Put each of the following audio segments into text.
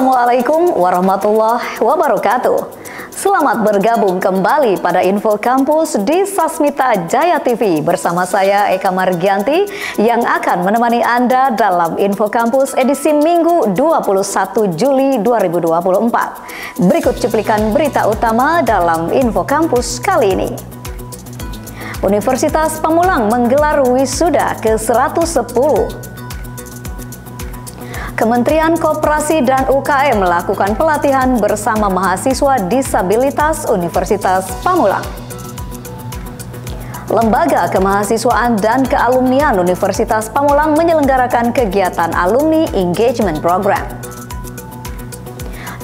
Assalamualaikum warahmatullahi wabarakatuh. Selamat bergabung kembali pada Info Kampus di Sasmita Jaya TV bersama saya Eka Margianti yang akan menemani Anda dalam Info Kampus edisi Minggu 21 Juli 2024. Berikut cuplikan berita utama dalam Info Kampus kali ini. Universitas Pamulang menggelar wisuda ke-110. Kementerian Koperasi dan UKM melakukan pelatihan bersama mahasiswa disabilitas Universitas Pamulang. Lembaga Kemahasiswaan dan Kealumnian Universitas Pamulang menyelenggarakan kegiatan Alumni Engagement Program.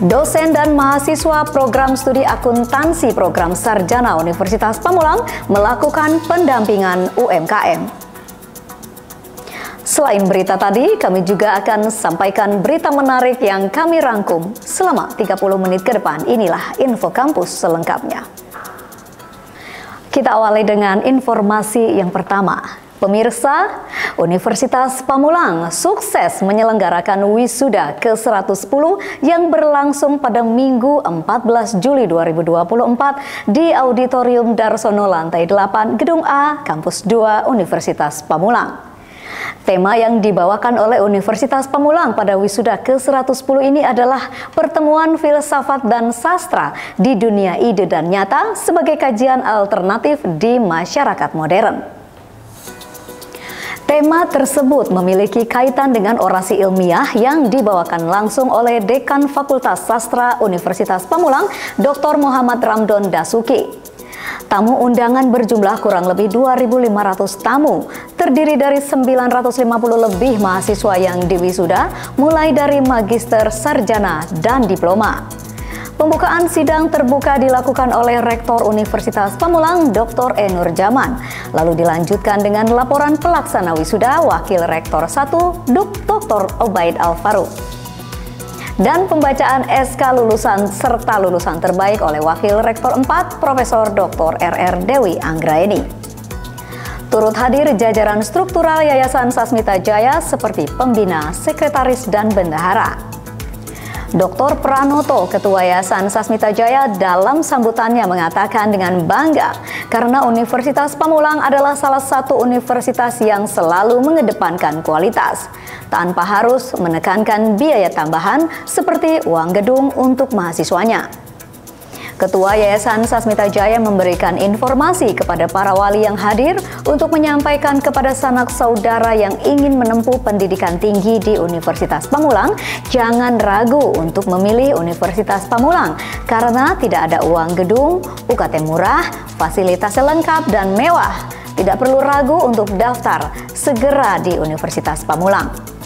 Dosen dan mahasiswa program studi akuntansi program sarjana Universitas Pamulang melakukan pendampingan UMKM. Selain berita tadi, kami juga akan sampaikan berita menarik yang kami rangkum selama 30 menit ke depan. Inilah Info Kampus selengkapnya. Kita awali dengan informasi yang pertama. Pemirsa, Universitas Pamulang sukses menyelenggarakan wisuda ke-110 yang berlangsung pada Minggu 14 Juli 2024 di Auditorium Darsono Lantai 8 Gedung A, Kampus 2 Universitas Pamulang. Tema yang dibawakan oleh Universitas Pamulang pada wisuda ke-110 ini adalah pertemuan filsafat dan sastra di dunia ide dan nyata sebagai kajian alternatif di masyarakat modern. Tema tersebut memiliki kaitan dengan orasi ilmiah yang dibawakan langsung oleh Dekan Fakultas Sastra Universitas Pamulang, Dr. Muhammad Ramdon Dasuki. Tamu undangan berjumlah kurang lebih 2.500 tamu, terdiri dari 950 lebih mahasiswa yang diwisuda, mulai dari magister, sarjana, dan diploma. Pembukaan sidang terbuka dilakukan oleh Rektor Universitas Pamulang, Dr. Enur Jaman, lalu dilanjutkan dengan laporan pelaksana wisuda Wakil Rektor 1, Dr. Obaid Al-Faruq. Dan pembacaan SK lulusan serta lulusan terbaik oleh Wakil Rektor 4, Profesor Dr. RR Dewi Anggraeni. Turut hadir jajaran struktural Yayasan Sasmita Jaya seperti pembina, sekretaris, dan bendahara. Dr. Pranoto, Ketua Yayasan Sasmita Jaya, dalam sambutannya mengatakan dengan bangga karena Universitas Pamulang adalah salah satu universitas yang selalu mengedepankan kualitas, tanpa harus menekankan biaya tambahan seperti uang gedung untuk mahasiswanya. Ketua Yayasan Sasmita Jaya memberikan informasi kepada para wali yang hadir untuk menyampaikan kepada sanak saudara yang ingin menempuh pendidikan tinggi di Universitas Pamulang, jangan ragu untuk memilih Universitas Pamulang karena tidak ada uang gedung, UKT murah, fasilitasnya lengkap dan mewah. Tidak perlu ragu untuk daftar segera di Universitas Pamulang.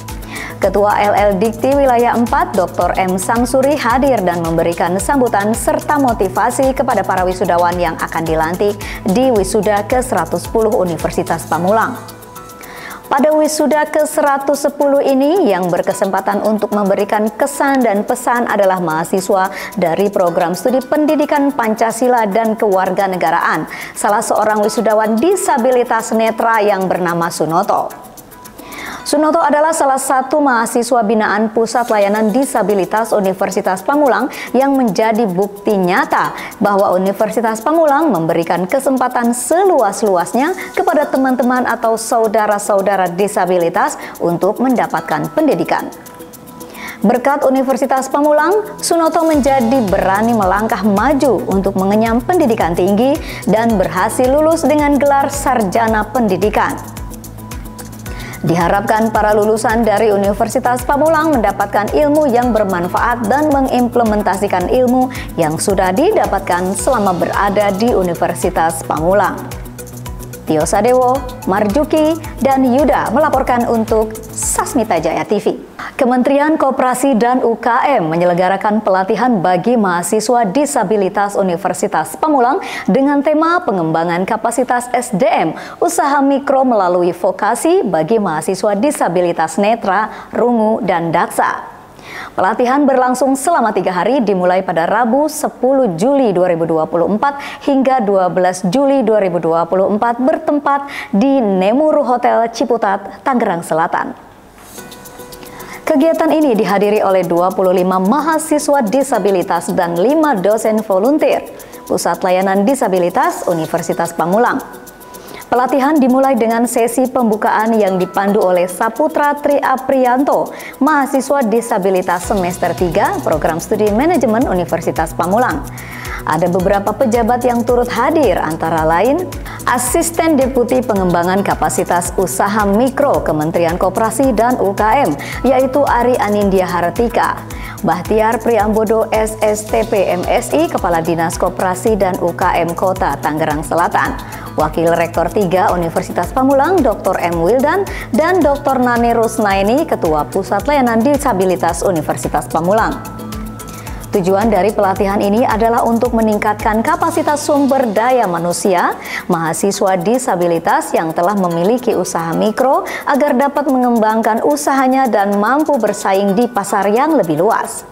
Ketua LL Dikti Wilayah 4, Dr. M. Samsuri hadir dan memberikan sambutan serta motivasi kepada para wisudawan yang akan dilantik di wisuda ke-110 Universitas Pamulang. Pada wisuda ke-110 ini yang berkesempatan untuk memberikan kesan dan pesan adalah mahasiswa dari program studi pendidikan Pancasila dan Kewarganegaraan, salah seorang wisudawan disabilitas netra yang bernama Sunoto. Sunoto adalah salah satu mahasiswa binaan Pusat Layanan Disabilitas Universitas Pamulang yang menjadi bukti nyata bahwa Universitas Pamulang memberikan kesempatan seluas-luasnya kepada teman-teman atau saudara-saudara disabilitas untuk mendapatkan pendidikan. Berkat Universitas Pamulang, Sunoto menjadi berani melangkah maju untuk mengenyam pendidikan tinggi dan berhasil lulus dengan gelar sarjana pendidikan. Diharapkan para lulusan dari Universitas Pamulang mendapatkan ilmu yang bermanfaat dan mengimplementasikan ilmu yang sudah didapatkan selama berada di Universitas Pamulang. Tio Sadewo, Marjuki, dan Yuda melaporkan untuk Sasmita Jaya TV. Kementerian Koperasi dan UKM menyelenggarakan pelatihan bagi mahasiswa disabilitas Universitas Pamulang dengan tema pengembangan kapasitas SDM usaha mikro melalui vokasi bagi mahasiswa disabilitas netra, rungu, dan daksa. Pelatihan berlangsung selama 3 hari dimulai pada Rabu 10 Juli 2024 hingga 12 Juli 2024 bertempat di Nemuru Hotel Ciputat, Tangerang Selatan. Kegiatan ini dihadiri oleh 25 mahasiswa disabilitas dan 5 dosen volunteer Pusat Layanan Disabilitas Universitas Pamulang. Pelatihan dimulai dengan sesi pembukaan yang dipandu oleh Saputra Tri Aprianto, mahasiswa disabilitas semester 3 Program Studi Manajemen Universitas Pamulang. Ada beberapa pejabat yang turut hadir, antara lain Asisten Deputi Pengembangan Kapasitas Usaha Mikro Kementerian Koperasi dan UKM, yaitu Ari Anindya Haratika, Bahtiar Priambodo SSTP MSI, Kepala Dinas Koperasi dan UKM Kota Tangerang Selatan, Wakil Rektor 3 Universitas Pamulang Dr. M. Wildan, dan Dr. Nani Rusnaini, Ketua Pusat Layanan Disabilitas Universitas Pamulang. Tujuan dari pelatihan ini adalah untuk meningkatkan kapasitas sumber daya manusia mahasiswa disabilitas yang telah memiliki usaha mikro agar dapat mengembangkan usahanya dan mampu bersaing di pasar yang lebih luas.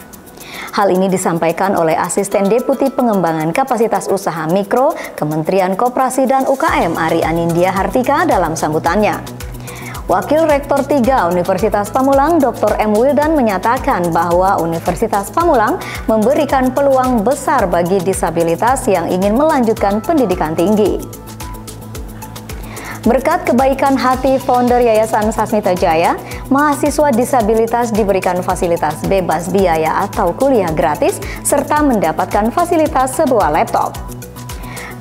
Hal ini disampaikan oleh Asisten Deputi Pengembangan Kapasitas Usaha Mikro Kementerian Koperasi dan UKM Ari Anindya Haratika dalam sambutannya. Wakil Rektor 3 Universitas Pamulang Dr. M. Wildan menyatakan bahwa Universitas Pamulang memberikan peluang besar bagi disabilitas yang ingin melanjutkan pendidikan tinggi. Berkat kebaikan hati founder Yayasan Sasmita Jaya, mahasiswa disabilitas diberikan fasilitas bebas biaya atau kuliah gratis serta mendapatkan fasilitas sebuah laptop.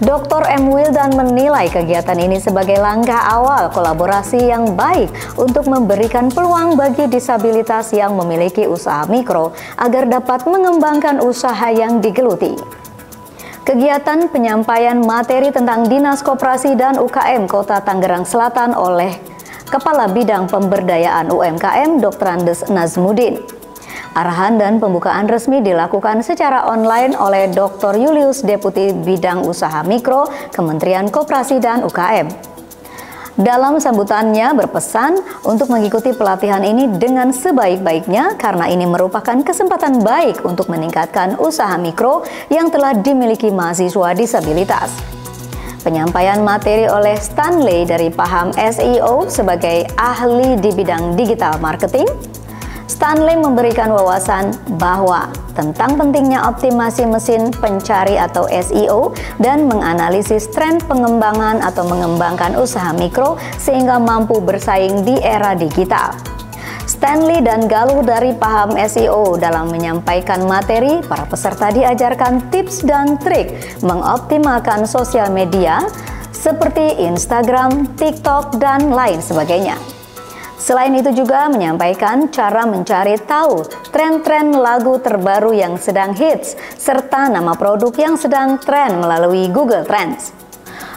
Dr. M. Wildan menilai kegiatan ini sebagai langkah awal kolaborasi yang baik untuk memberikan peluang bagi disabilitas yang memiliki usaha mikro agar dapat mengembangkan usaha yang digeluti. Kegiatan penyampaian materi tentang Dinas Koperasi dan UKM Kota Tangerang Selatan oleh Kepala Bidang Pemberdayaan UMKM Dr. Andes Nazmuddin. Arahan dan pembukaan resmi dilakukan secara online oleh Dr. Julius, Deputi Bidang Usaha Mikro Kementerian Koperasi dan UKM. Dalam sambutannya berpesan untuk mengikuti pelatihan ini dengan sebaik-baiknya karena ini merupakan kesempatan baik untuk meningkatkan usaha mikro yang telah dimiliki mahasiswa disabilitas. Penyampaian materi oleh Stanley dari Paham SEO sebagai ahli di bidang digital marketing. Stanley memberikan wawasan bahwa tentang pentingnya optimasi mesin pencari atau SEO dan menganalisis tren pengembangan atau mengembangkan usaha mikro sehingga mampu bersaing di era digital. Stanley dan Galuh dari Paham SEO dalam menyampaikan materi, para peserta diajarkan tips dan trik mengoptimalkan sosial media seperti Instagram, TikTok, dan lain sebagainya. Selain itu juga menyampaikan cara mencari tahu tren-tren lagu terbaru yang sedang hits, serta nama produk yang sedang tren melalui Google Trends.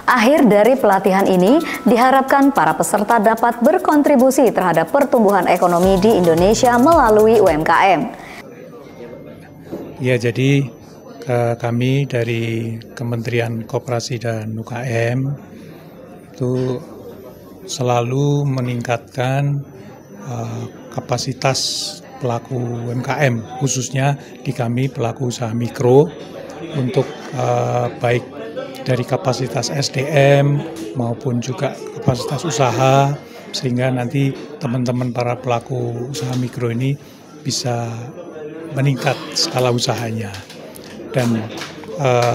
Akhir dari pelatihan ini diharapkan para peserta dapat berkontribusi terhadap pertumbuhan ekonomi di Indonesia melalui UMKM. Ya, jadi kami dari Kementerian Koperasi dan UKM itu selalu meningkatkan kapasitas pelaku UMKM, khususnya di kami pelaku usaha mikro, untuk baik dari kapasitas SDM maupun juga kapasitas usaha, sehingga nanti teman-teman para pelaku usaha mikro ini bisa meningkat skala usahanya. Dan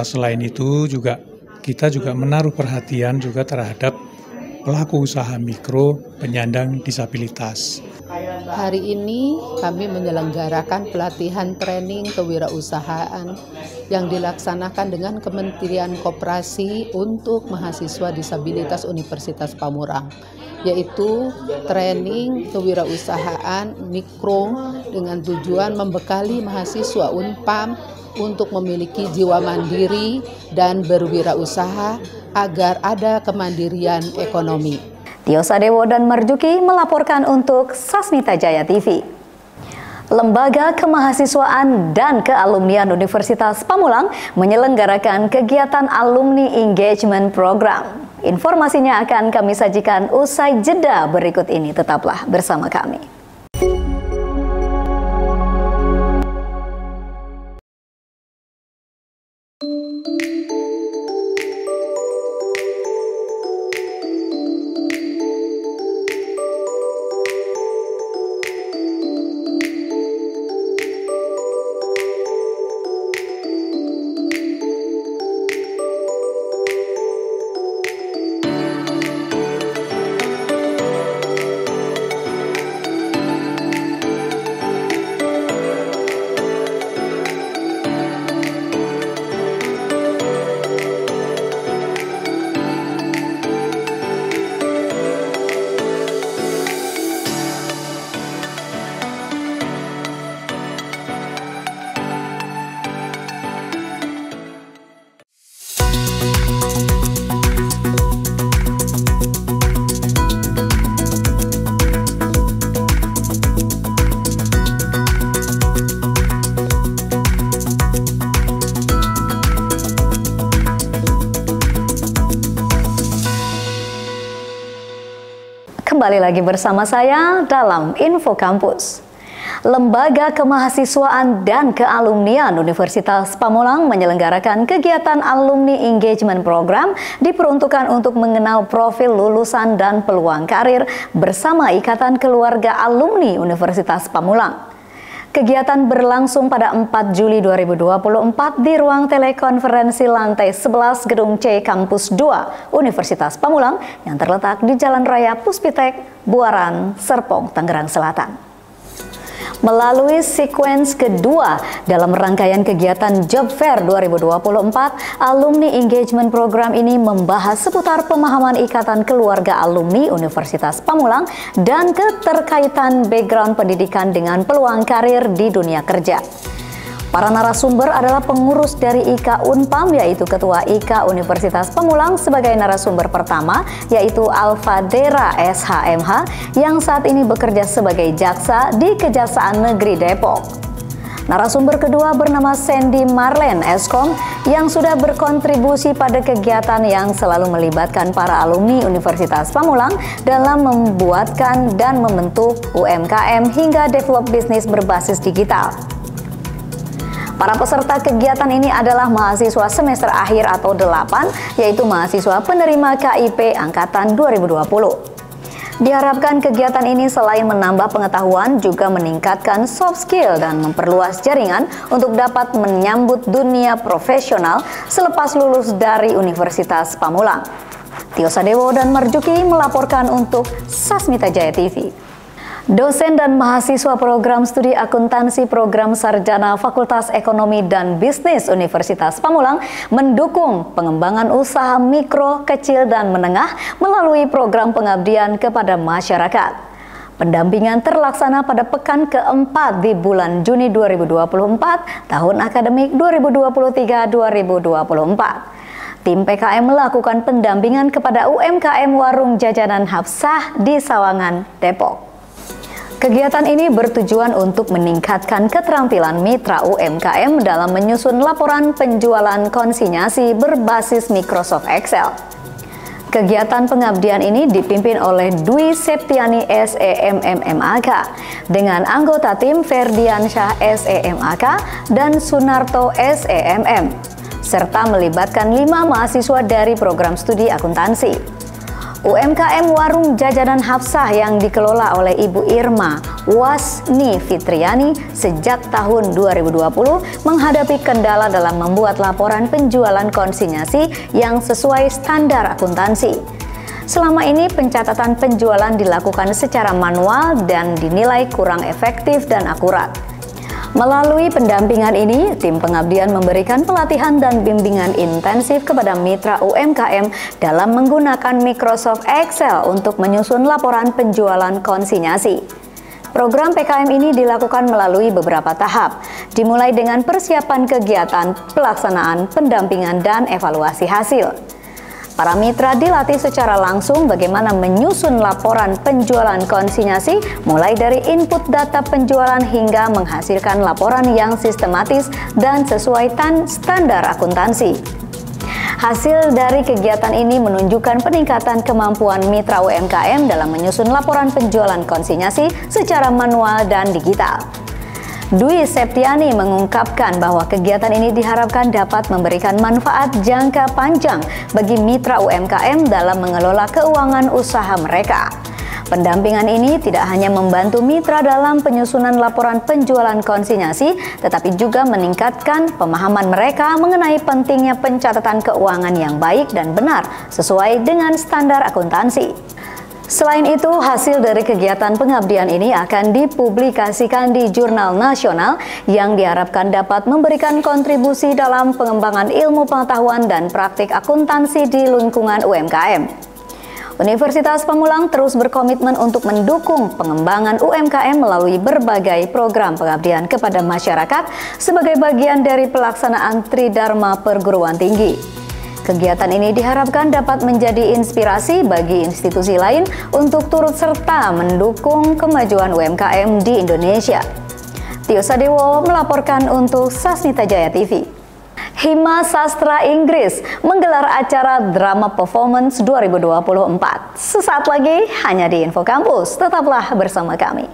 selain itu juga kita juga menaruh perhatian juga terhadap pelaku usaha mikro penyandang disabilitas. Hari ini kami menyelenggarakan pelatihan training kewirausahaan yang dilaksanakan dengan Kementerian Koperasi untuk mahasiswa disabilitas Universitas Pamulang, yaitu training kewirausahaan mikro dengan tujuan membekali mahasiswa Unpam untuk memiliki jiwa mandiri dan berwirausaha agar ada kemandirian ekonomi. Tio Sadewo dan Marjuki melaporkan untuk Sasmita Jaya TV. Lembaga Kemahasiswaan dan Kealumnian Universitas Pamulang menyelenggarakan kegiatan Alumni Engagement Program. Informasinya akan kami sajikan usai jeda berikut ini. Tetaplah bersama kami. Kembali lagi bersama saya dalam Info Kampus. Lembaga Kemahasiswaan dan Kealumnian Universitas Pamulang menyelenggarakan kegiatan Alumni Engagement Program diperuntukkan untuk mengenal profil lulusan dan peluang karir bersama Ikatan Keluarga Alumni Universitas Pamulang. Kegiatan berlangsung pada 4 Juli 2024 di ruang telekonferensi lantai 11 Gedung C Kampus 2 Universitas Pamulang yang terletak di Jalan Raya Puspitek, Buaran, Serpong, Tangerang Selatan. Melalui sekuens kedua dalam rangkaian kegiatan Job Fair 2024, Alumni Engagement Program ini membahas seputar pemahaman Ikatan Keluarga Alumni Universitas Pamulang dan keterkaitan background pendidikan dengan peluang karir di dunia kerja. Para narasumber adalah pengurus dari IKA Unpam, yaitu Ketua IKA Universitas Pamulang sebagai narasumber pertama, yaitu Alfadera SHMH yang saat ini bekerja sebagai jaksa di Kejaksaan Negeri Depok. Narasumber kedua bernama Sandy Marlen Eskom yang sudah berkontribusi pada kegiatan yang selalu melibatkan para alumni Universitas Pamulang dalam membuatkan dan membentuk UMKM hingga develop bisnis berbasis digital. Para peserta kegiatan ini adalah mahasiswa semester akhir atau 8, yaitu mahasiswa penerima KIP Angkatan 2020. Diharapkan kegiatan ini selain menambah pengetahuan, juga meningkatkan soft skill dan memperluas jaringan untuk dapat menyambut dunia profesional selepas lulus dari Universitas Pamulang. Tio Sadewo dan Marjuki melaporkan untuk Sasmita Jaya TV. Dosen dan mahasiswa program studi akuntansi program sarjana Fakultas Ekonomi dan Bisnis Universitas Pamulang mendukung pengembangan usaha mikro, kecil, dan menengah melalui program pengabdian kepada masyarakat. Pendampingan terlaksana pada pekan keempat di bulan Juni 2024, tahun akademik 2023-2024. Tim PKM melakukan pendampingan kepada UMKM Warung Jajanan Hafsah di Sawangan, Depok. Kegiatan ini bertujuan untuk meningkatkan keterampilan mitra UMKM dalam menyusun laporan penjualan konsinyasi berbasis Microsoft Excel. Kegiatan pengabdian ini dipimpin oleh Dwi Septiani SEMMMAK dengan anggota tim Ferdiansyah SEMAK dan Sunarto SEMM, serta melibatkan 5 mahasiswa dari program studi akuntansi. UMKM Warung Jajanan Hafsah yang dikelola oleh Ibu Irma Wasni Fitriani sejak tahun 2020 menghadapi kendala dalam membuat laporan penjualan konsinyasi yang sesuai standar akuntansi. Selama ini pencatatan penjualan dilakukan secara manual dan dinilai kurang efektif dan akurat. Melalui pendampingan ini, tim pengabdian memberikan pelatihan dan bimbingan intensif kepada mitra UMKM dalam menggunakan Microsoft Excel untuk menyusun laporan penjualan konsinyasi. Program PKM ini dilakukan melalui beberapa tahap, dimulai dengan persiapan kegiatan, pelaksanaan, pendampingan, dan evaluasi hasil. Para mitra dilatih secara langsung bagaimana menyusun laporan penjualan konsinyasi, mulai dari input data penjualan hingga menghasilkan laporan yang sistematis dan sesuai standar akuntansi. Hasil dari kegiatan ini menunjukkan peningkatan kemampuan mitra UMKM dalam menyusun laporan penjualan konsinyasi secara manual dan digital. Dwi Septiani mengungkapkan bahwa kegiatan ini diharapkan dapat memberikan manfaat jangka panjang bagi mitra UMKM dalam mengelola keuangan usaha mereka. Pendampingan ini tidak hanya membantu mitra dalam penyusunan laporan penjualan konsinyasi, tetapi juga meningkatkan pemahaman mereka mengenai pentingnya pencatatan keuangan yang baik dan benar sesuai dengan standar akuntansi. Selain itu, hasil dari kegiatan pengabdian ini akan dipublikasikan di Jurnal Nasional yang diharapkan dapat memberikan kontribusi dalam pengembangan ilmu pengetahuan dan praktik akuntansi di lingkungan UMKM. Universitas Pamulang terus berkomitmen untuk mendukung pengembangan UMKM melalui berbagai program pengabdian kepada masyarakat sebagai bagian dari pelaksanaan Tridharma Perguruan Tinggi. Kegiatan ini diharapkan dapat menjadi inspirasi bagi institusi lain untuk turut serta mendukung kemajuan UMKM di Indonesia. Tio Sadewo melaporkan untuk Sasmita Jaya TV. Hima Sastra Inggris menggelar acara Drama Performance 2024. Sesaat lagi hanya di Info Kampus. Tetaplah bersama kami.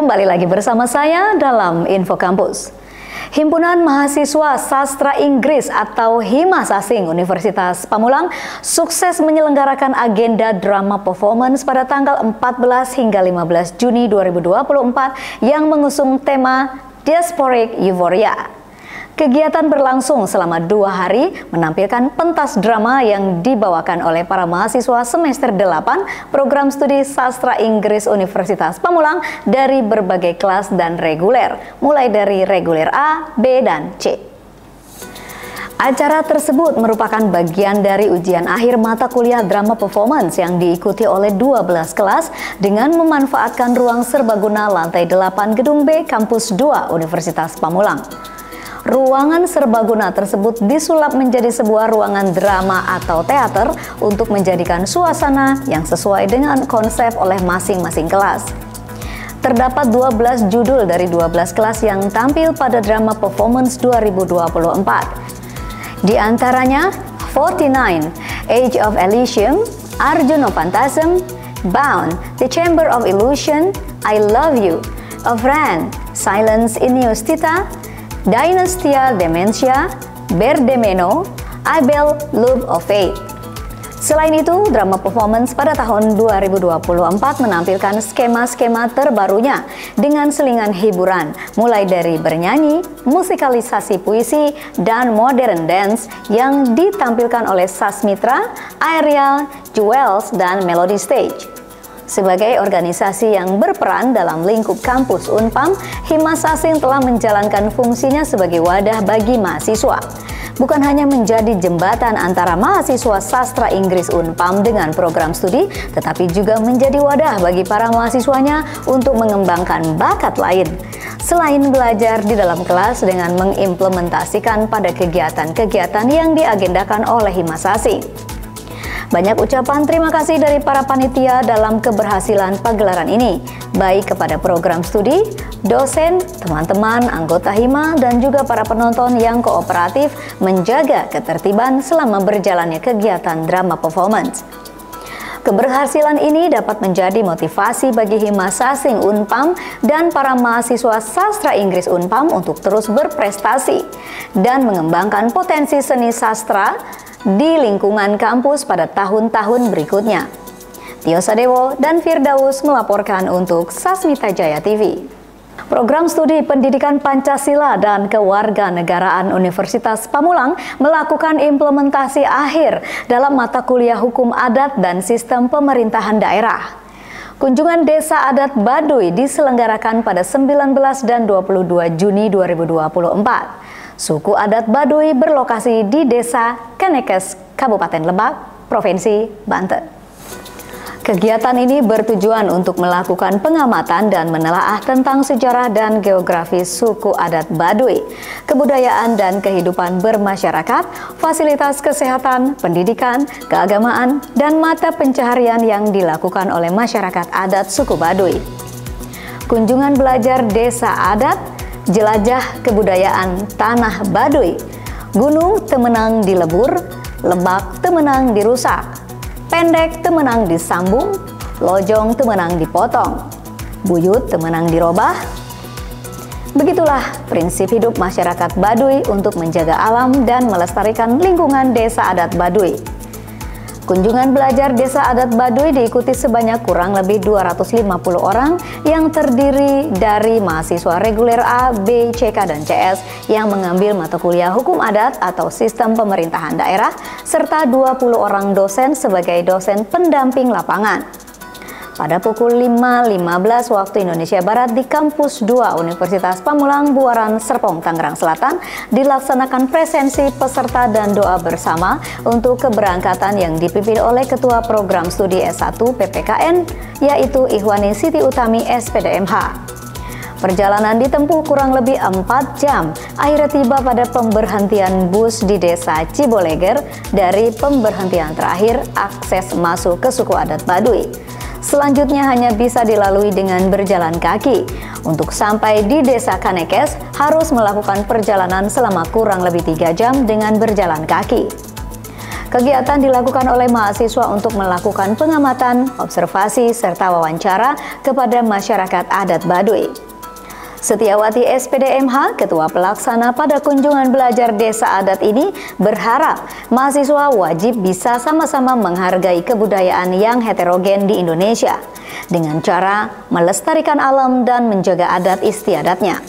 Kembali lagi bersama saya dalam Info Kampus. Himpunan Mahasiswa Sastra Inggris atau Hima Sasing Universitas Pamulang sukses menyelenggarakan agenda drama performance pada tanggal 14 hingga 15 Juni 2024 yang mengusung tema Diasporic Euphoria. Kegiatan berlangsung selama 2 hari menampilkan pentas drama yang dibawakan oleh para mahasiswa semester 8 Program Studi Sastra Inggris Universitas Pamulang dari berbagai kelas dan reguler, mulai dari reguler A, B, dan C. Acara tersebut merupakan bagian dari ujian akhir mata kuliah drama performance yang diikuti oleh 12 kelas dengan memanfaatkan ruang serbaguna lantai 8 Gedung B Kampus 2 Universitas Pamulang. Ruangan serbaguna tersebut disulap menjadi sebuah ruangan drama atau teater untuk menjadikan suasana yang sesuai dengan konsep oleh masing-masing kelas. Terdapat 12 judul dari 12 kelas yang tampil pada drama performance 2024. Di antaranya 49, Age of Elysium, Arjuna Phantasm, Bound, The Chamber of Illusion, I Love You, A Friend, Silence in Justita, Dynastia Dementia, Berdemeno, Abel Loop of Fate. Selain itu, drama performance pada tahun 2024 menampilkan skema-skema terbarunya dengan selingan hiburan, mulai dari bernyanyi, musikalisasi puisi, dan modern dance yang ditampilkan oleh Sasmitra, Aerial, Jewels, dan Melody Stage. Sebagai organisasi yang berperan dalam lingkup kampus Unpam, Hima Sasing telah menjalankan fungsinya sebagai wadah bagi mahasiswa. bukan hanya menjadi jembatan antara mahasiswa sastra Inggris Unpam dengan program studi, tetapi juga menjadi wadah bagi para mahasiswanya untuk mengembangkan bakat lain. Selain belajar di dalam kelas dengan mengimplementasikan pada kegiatan-kegiatan yang diagendakan oleh Himasasi. Banyak ucapan terima kasih dari para panitia dalam keberhasilan pagelaran ini, baik kepada program studi, dosen, teman-teman, anggota Hima, dan juga para penonton yang kooperatif menjaga ketertiban selama berjalannya kegiatan drama performance. Keberhasilan ini dapat menjadi motivasi bagi Himasasi Unpam dan para mahasiswa sastra Inggris Unpam untuk terus berprestasi dan mengembangkan potensi seni sastra di lingkungan kampus pada tahun-tahun berikutnya. Tio Sadewo dan Firdaus melaporkan untuk Sasmita Jaya TV. Program Studi Pendidikan Pancasila dan Kewarganegaraan Universitas Pamulang melakukan implementasi akhir dalam mata kuliah Hukum Adat dan Sistem Pemerintahan Daerah. Kunjungan Desa Adat Baduy diselenggarakan pada 19 dan 22 Juni 2024. Suku adat Baduy berlokasi di Desa Kanekes, Kabupaten Lebak, Provinsi Banten. Kegiatan ini bertujuan untuk melakukan pengamatan dan menelaah tentang sejarah dan geografis suku adat Baduy, kebudayaan dan kehidupan bermasyarakat, fasilitas kesehatan, pendidikan, keagamaan, dan mata pencaharian yang dilakukan oleh masyarakat adat suku Baduy. Kunjungan belajar Desa Adat, jelajah kebudayaan Tanah Baduy, Gunung Temenang dilebur, Lebak Temenang dirusak, Pendek Temenang disambung, Lojong Temenang dipotong, Buyut Temenang dirobah. Begitulah prinsip hidup masyarakat Baduy untuk menjaga alam dan melestarikan lingkungan Desa Adat Baduy. Kunjungan belajar Desa Adat Baduy diikuti sebanyak kurang lebih 250 orang yang terdiri dari mahasiswa reguler A, B, CK, dan CS yang mengambil mata kuliah Hukum Adat atau Sistem Pemerintahan Daerah, serta 20 orang dosen sebagai dosen pendamping lapangan. Pada pukul 5.15 waktu Indonesia Barat di Kampus 2 Universitas Pamulang, Buaran, Serpong, Tangerang Selatan, dilaksanakan presensi peserta dan doa bersama untuk keberangkatan yang dipimpin oleh Ketua Program Studi S1 PPKN, yaitu Ihwani Siti Utami SPDMH. Perjalanan ditempuh kurang lebih 4 jam, akhirnya tiba pada pemberhentian bus di Desa Ciboleger dari pemberhentian terakhir akses masuk ke suku adat Baduy. Selanjutnya hanya bisa dilalui dengan berjalan kaki. Untuk sampai di Desa Kanekes harus melakukan perjalanan selama kurang lebih 3 jam dengan berjalan kaki. Kegiatan dilakukan oleh mahasiswa untuk melakukan pengamatan, observasi, serta wawancara kepada masyarakat adat Baduy. Setiawati SPDMH, Ketua Pelaksana pada kunjungan belajar Desa Adat ini, berharap mahasiswa wajib bisa sama-sama menghargai kebudayaan yang heterogen di Indonesia dengan cara melestarikan alam dan menjaga adat istiadatnya.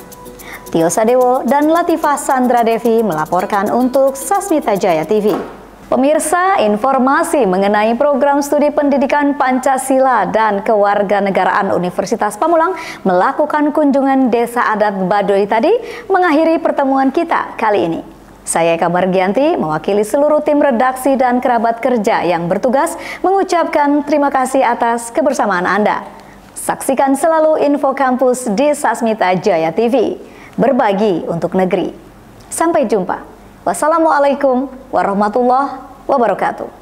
Tio Sadewo dan Latifah Sandra Devi melaporkan untuk Sasmita Jaya TV. Pemirsa, informasi mengenai program studi pendidikan Pancasila dan Kewarganegaraan Universitas Pamulang melakukan kunjungan Desa Adat Baduy tadi mengakhiri pertemuan kita kali ini. Saya Eka Margianti mewakili seluruh tim redaksi dan kerabat kerja yang bertugas mengucapkan terima kasih atas kebersamaan Anda. Saksikan selalu info kampus di Sasmita Jaya TV. Berbagi untuk negeri. Sampai jumpa. Wassalamualaikum warahmatullahi wabarakatuh.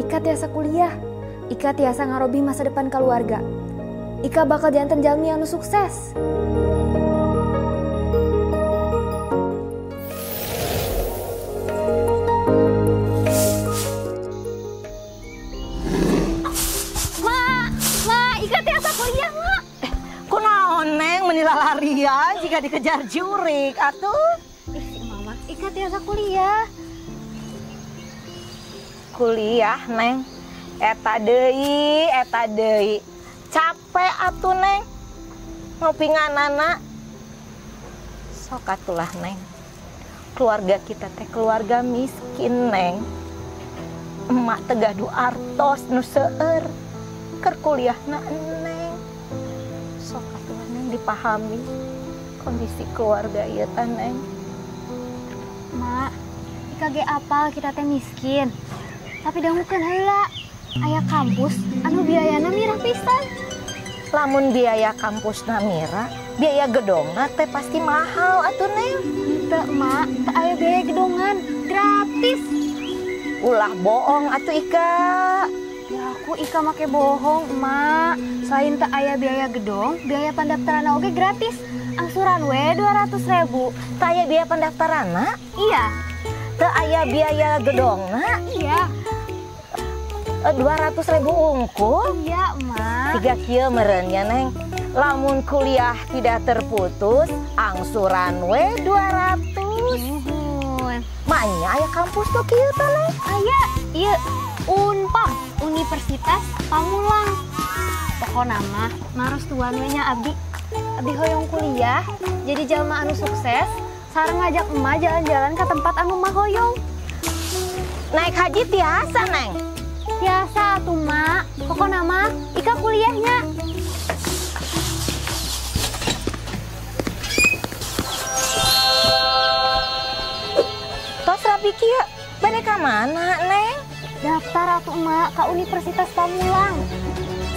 Ika tiasa kuliah, Ika tiasa ngarobi masa depan keluarga. Ika bakal jantan jalmi anu sukses. Ma, Ika tiasa kuliah, Ma. Kunaon, Neng? lari-larian jika dikejar jurik atuh. Ih, si Mama, Ika tiasa kuliah. Kuliah, Neng. Eta deui. Capek atuh, Neng. Ngopinganana. Sok atulah, Neng. Keluarga kita teh keluarga miskin, Neng. Emak teh gaduh artos nu seueur. Keur kuliahna Neng. Sok atuh Neng dipahami kondisi keluarga ieu teh, Neng. Mak, Ika ge apal kita teh miskin. Tapi dangukeun heula, aya kampus anu biayana mirah pisan. Lamun biaya kampusna mira, biaya gedongna teh pasti mahal atuh Neng. Henteu, Mak, teu aya biaya gedongan, gratis. Ulah bohong atuh Ika. Ya aku Ika make bohong, Mak. Selain teu aya biaya gedong, biaya pendaftaran oge gratis. Angsuran we 200.000. Teu aya biaya pendaftaranna? Iya. Teu aya biaya gedongna? Iya. 200.000 unggul? Iya, Mak. Tiga kieu meureunnya Neng. Lamun kuliah tidak terputus, angsuran we 200. Nuhun. Maknya aya kampus tuh kieu teh Neng. Aya, ieu Unpam, Universitas Pamulang. Pokona mah marestuan we nya abdi. Abdi hoyong kuliah, jadi jalma anu sukses, sareng ngajak emak jalan-jalan ke tempat anu mah hoyong. Naik haji tiasa Neng. Biasa atuh, Mak. Pokona mah Ika kuliahnya. Tos rapi kieu, bade ka mana Neng? Daftar atuh emak ke Universitas Pamulang.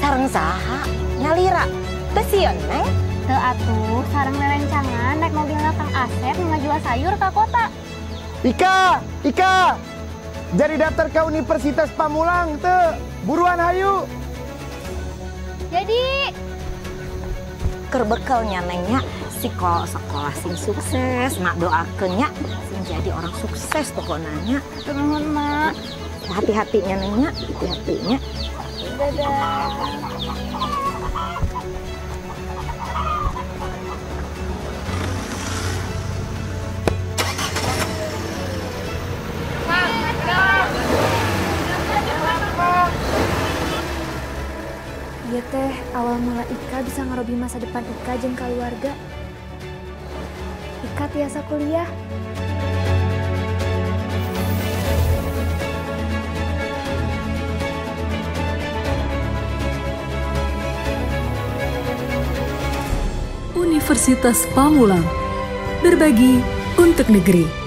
Sareng saha? Nyalira. Teu sieun Neng. Teu atuh, sareng lerencangan naik mobilna Kang Asep ngajual sayur ke kota. Ika, jadi daftar ke Universitas Pamulang teu. Buruan hayu. Jadi Keur bekelnya Nengnya sekolah sing sukses, nak doakeunnya sing jadi orang sukses pokoknya nya. nuhun, Mak. Hati-hatinya Nengnya, hati-hatinya. Dadah. Iya teh, awal mula Ika bisa ngerobi masa depan Ika jeung keluarga. Ika tiasa kuliah. Universitas Pamulang, berbagi untuk negeri.